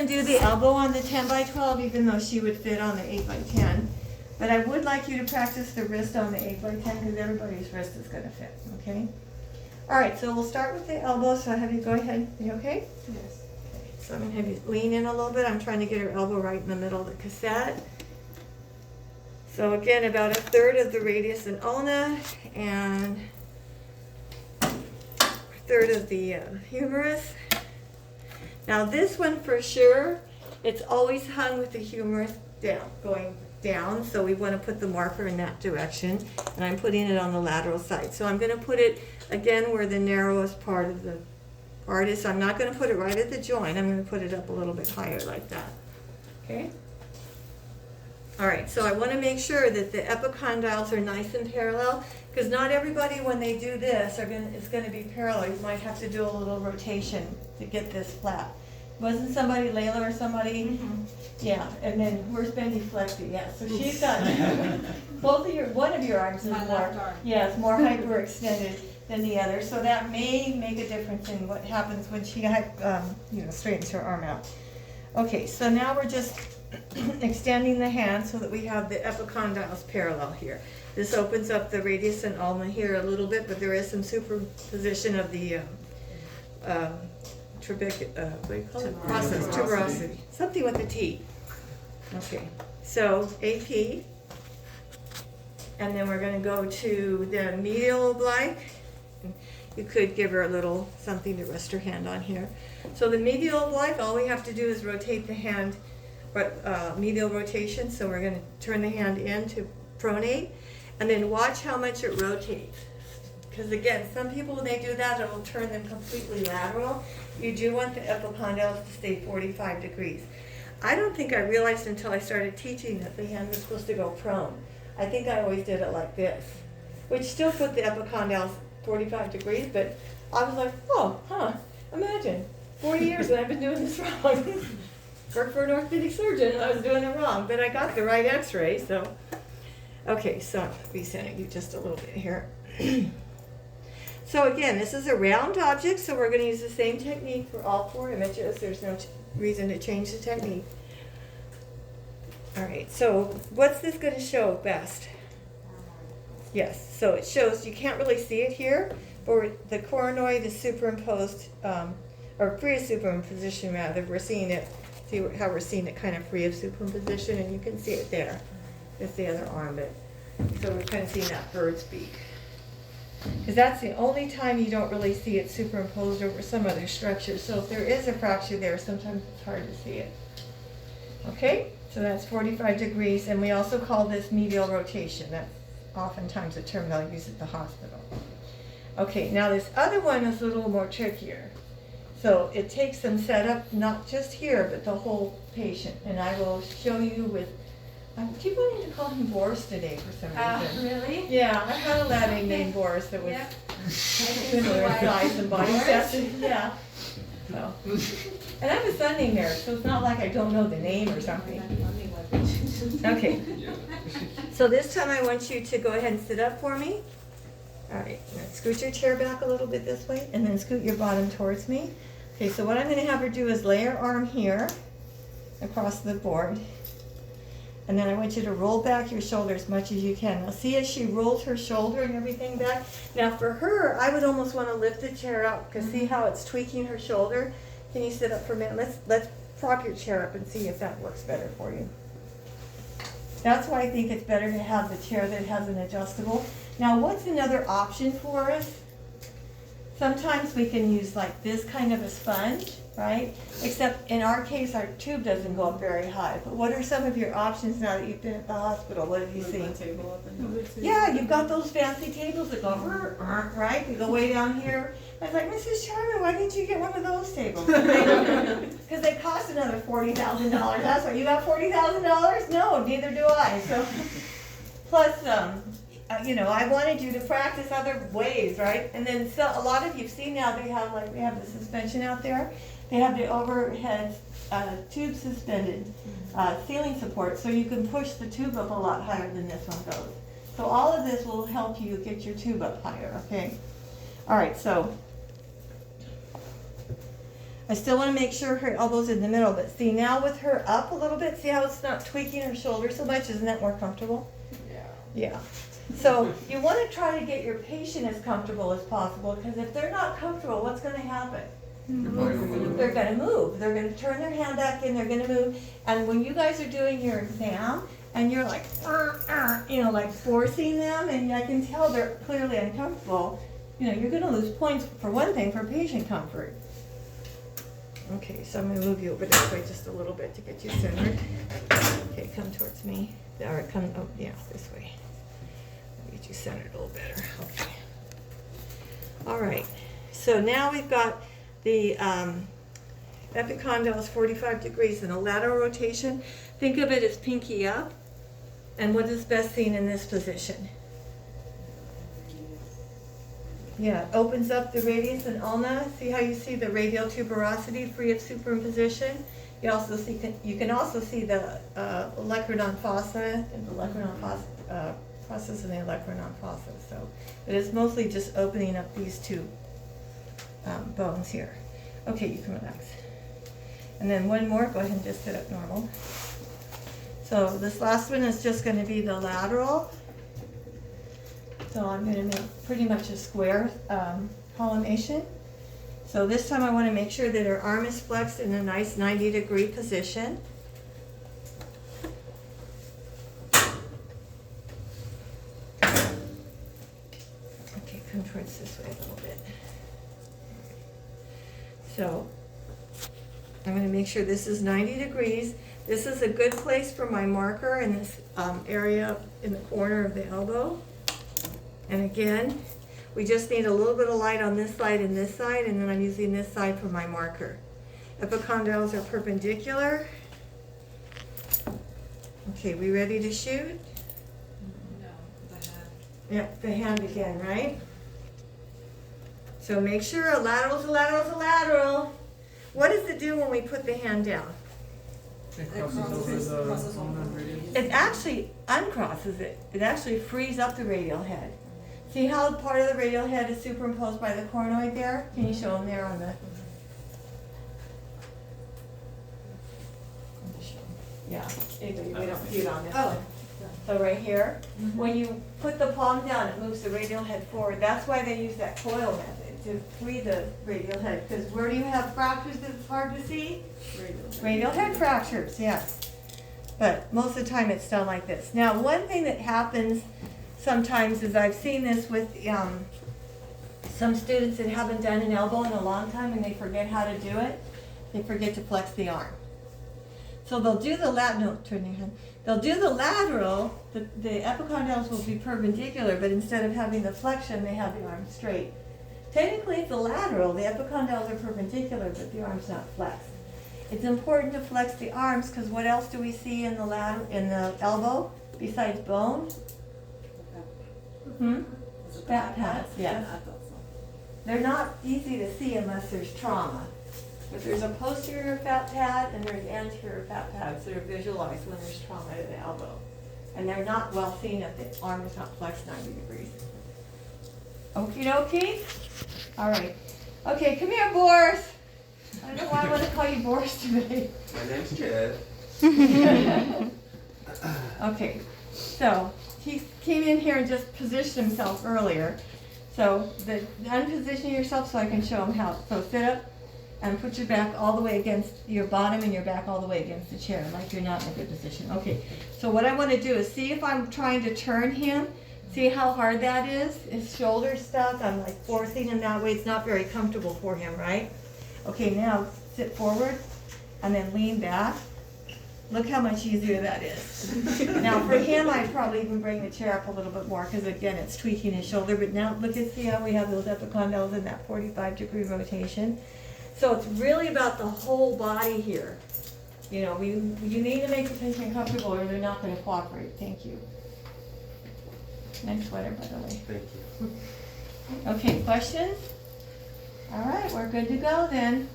to do the elbow on the 10 by 12, even though she would fit on the 8 by 10. But I would like you to practice the wrist on the 8 by 10 because everybody's wrist is going to fit, okay? All right, so we'll start with the elbow. So I'll have you go ahead. You okay? Yes. Okay, so I'm going to have you lean in a little bit. I'm trying to get her elbow right in the middle of the cassette. So again, about 1/3 of the radius and ulna and 1/3 of the humerus. Now this one for sure, it's always hung with the humerus down, going down, so we want to put the marker in that direction, and I'm putting it on the lateral side. So I'm going to put it again where the narrowest part of the part is. So I'm not going to put it right at the joint. I'm going to put it up a little bit higher like that. Okay? All right, so I want to make sure that the epicondyles are nice and parallel, because not everybody when they do this is going to be parallel. You might have to do a little rotation to get this flat. Wasn't somebody Layla or somebody? Mm-hmm. Yeah, and then where's Bendy Flexi? Yeah, so she's got one of your arms is My more, left arm. yeah, it's more hyperextended than the other. So that may make a difference in what happens when she straightens her arm out. Okay, so now we're just extending the hand so that we have the epicondyles parallel here. This opens up the radius and ulna here a little bit, but there is some superposition of the what do you call it? Tuberosity. Something with a T. Okay, so AP, and then we're going to go to the medial oblique. You could give her a little something to rest her hand on here. So the medial oblique, all we have to do is rotate the hand, medial rotation. So we're going to turn the hand in to pronate, and then watch how much it rotates. Because again, some people when they do that, it will turn them completely lateral. You do want the epicondyles to stay 45 degrees. I don't think I realized until I started teaching that the hand was supposed to go prone. I think I always did it like this, which still put the epicondyles 45 degrees, but I was like, imagine, 40 years and I've been doing this wrong. Worked for an orthopedic surgeon and I was doing it wrong, but I got the right x-ray, so. Okay, so I'll be sending you just a little bit here. So again, this is a round object, so we're going to use the same technique for all 4 images. There's no reason to change the technique. All right, so what's this going to show best? Yes, so it shows, you can't really see it here, but the coronoid is superimposed, or free of superimposition rather. We're seeing it, see how we're seeing it kind of free of superimposition, and you can see it there. It's the other arm, but so we're kind of seeing that bird's beak. Because that's the only time you don't really see it superimposed over some other structure. So if there is a fracture there, sometimes it's hard to see it. Okay, so that's 45 degrees, and we also call this medial rotation. That's oftentimes a term they'll use at the hospital. Okay, now this other one is a little more trickier. So it takes some setup, not just here, but the whole patient. And I will show you with, I keep wanting to call him Boris today for some reason. Really? Yeah, I had a lad named Boris that was similar size and body size. Yeah. So. And I have a son named Mary, so it's not like I don't know the name or something. Okay. So this time I want you to go ahead and sit up for me. All right. Now scoot your chair back a little bit this way, and then scoot your bottom towards me. Okay, so what I'm going to have her do is lay her arm here across the board. And then I want you to roll back your shoulder as much as you can. Now see as she rolls her shoulder and everything back. Now for her, I would almost want to lift the chair up because see how it's tweaking her shoulder? Can you sit up for a minute? Let's prop your chair up and see if that works better for you. That's why I think it's better to have the chair that has an adjustable. Now what's another option for us? Sometimes we can use like this kind of a sponge, right? Except in our case, our tube doesn't go up very high. But what are some of your options now that you've been at the hospital? What have you seen? Yeah, you've got those fancy tables that go, right? They go way down here. I was like, Mrs. Sherman, why didn't you get one of those tables? Because they cost another $40,000. That's why you got $40,000? No, neither do I. So, plus, I wanted you to practice other ways, right? And then so a lot of you've seen now we have the suspension out there. They have the overhead tube suspended ceiling support, so you can push the tube up a lot higher than this one goes. So all of this will help you get your tube up higher, okay? All right, so I still want to make sure her elbow's in the middle, but see now with her up a little bit, see how it's not tweaking her shoulder so much? Isn't that more comfortable? Yeah. Yeah. So you want to try to get your patient as comfortable as possible, because if they're not comfortable, what's going to happen? They're going to move. They're going to turn their hand back in. They're going to move. And when you guys are doing your exam and you're like, you know, like forcing them, and I can tell they're clearly uncomfortable, you know, you're going to lose points for one thing, for patient comfort. Okay, so I'm going to move you over this way just a little bit to get you centered. Okay, come towards me. All right, come, oh, yeah, this way. Get you centered a little better. Okay. All right. So now we've got the epicondyle is 45 degrees and a lateral rotation. Think of it as pinky up. And what is best seen in this position? Yeah, it opens up the radius and ulna. See how you see the radial tuberosity free of superimposition? You also see, you can also see the olecranon fossa and the olecranon fossa. Process and the olecranon fossa. So it is mostly just opening up these two bones here. Okay, you can relax. And then one more, go ahead and just sit up normal. So this last one is just going to be the lateral. So I'm going to make pretty much a square collimation. So this time I want to make sure that her arm is flexed in a nice 90-degree position. Come towards this way a little bit. So I'm going to make sure this is 90 degrees. This is a good place for my marker in this area in the corner of the elbow. And again, we just need a little bit of light on this side and this side, and then I'm using this side for my marker. Epicondyles are perpendicular. Okay, we ready to shoot? No, the hand. Yeah, the hand again, right? So make sure a lateral is a lateral is a lateral. What does it do when we put the hand down? It crosses over the ulnar radius. It actually uncrosses it. It actually frees up the radial head. See how part of the radial head is superimposed by the coronoid there? Can you show them there on the... Yeah, we don't see it on this one. So right here, when you put the palm down, it moves the radial head forward. That's why they use that coil method, to free the radial head. Because where do you have fractures that it's hard to see? Radial head fractures, yes. But most of the time it's done like this. Now, one thing that happens sometimes is I've seen this with some students that haven't done an elbow in a long time and they forget how to do it. They forget to flex the arm. So they'll do the lateral, no, turn your head. They'll do the lateral, the epicondyles will be perpendicular, but instead of having the flexion, they have the arm straight. Technically, it's the lateral, the epicondyles are perpendicular, but the arm's not flexed. It's important to flex the arms because what else do we see in the elbow besides bone? Fat pads, yes. They're not easy to see unless there's trauma. But there's a posterior fat pad and there's anterior fat pads that are visualized when there's trauma to the elbow. And they're not well seen if the arm is not flexed 90 degrees. Okie dokie? All right. Okay, come here, Boris. I don't know why I want to call you Boris today. My name's Jed. Okay, so he came in here and just positioned himself earlier. So unposition yourself so I can show him how. So sit up and put your back all the way against your bottom and your back all the way against the chair, like you're not in a good position. Okay, so what I want to do is see if I'm trying to turn him. See how hard that is? His shoulder's stuck. I'm like forcing him that way. It's not very comfortable for him, right? Okay, now sit forward and then lean back. Look how much easier that is. Now for him, I'd probably even bring the chair up a little bit more because again, it's tweaking his shoulder. But now look and see how we have those epicondyles in that 45-degree rotation. So it's really about the whole body here. You know, you need to make the patient comfortable or they're not going to cooperate. Thank you. Nice sweater, by the way. Thank you. Okay, questions? All right, we're good to go then.